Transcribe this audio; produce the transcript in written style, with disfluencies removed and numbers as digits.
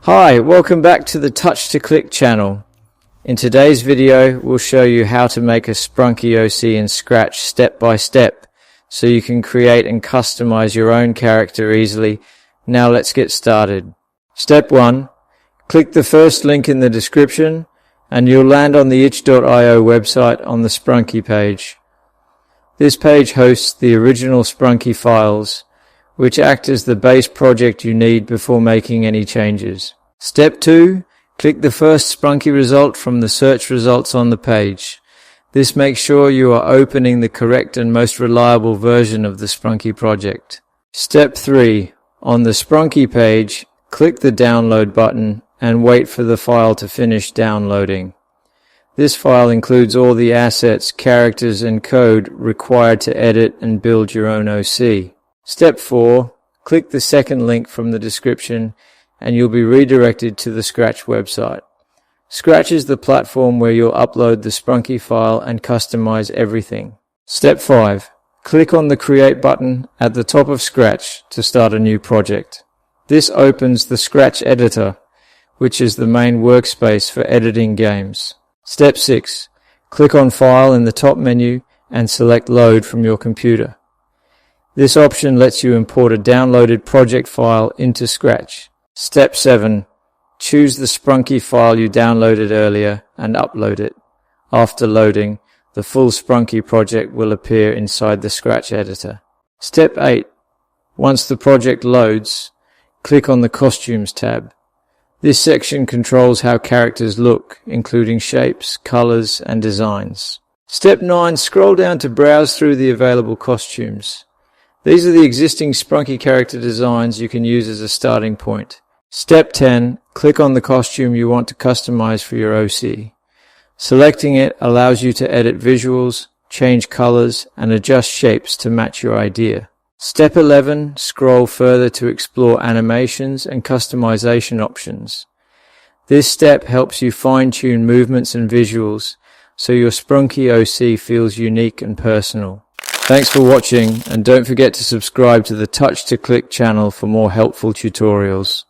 Hi, welcome back to the Touch to Click channel. In today's video, we'll show you how to make a Sprunky OC in Scratch step by step, so you can create and customize your own character easily. Now let's get started. Step 1. Click the first link in the description and you'll land on the itch.io website on the Sprunky page. This page hosts the original Sprunky files, which act as the base project you need before making any changes. Step 2. Click the first Sprunky result from the search results on the page. This makes sure you are opening the correct and most reliable version of the Sprunky project. Step 3. On the Sprunky page, click the download button and wait for the file to finish downloading. This file includes all the assets, characters and code required to edit and build your own OC. Step 4. Click the second link from the description and you'll be redirected to the Scratch website. Scratch is the platform where you'll upload the Sprunky file and customize everything. Step 5. Click on the Create button at the top of Scratch to start a new project. This opens the Scratch editor, which is the main workspace for editing games. Step 6. Click on File in the top menu and select Load from your computer. This option lets you import a downloaded project file into Scratch. Step 7. Choose the Sprunky file you downloaded earlier and upload it. After loading, the full Sprunky project will appear inside the Scratch editor. Step 8. Once the project loads, click on the Costumes tab. This section controls how characters look, including shapes, colors, and designs. Step 9. Scroll down to browse through the available costumes. These are the existing Sprunky character designs you can use as a starting point. Step 10. Click on the costume you want to customize for your OC. Selecting it allows you to edit visuals, change colors, and adjust shapes to match your idea. Step 11. Scroll further to explore animations and customization options. This step helps you fine-tune movements and visuals so your Sprunky OC feels unique and personal. Thanks for watching, and don't forget to subscribe to the Touch to Click channel for more helpful tutorials.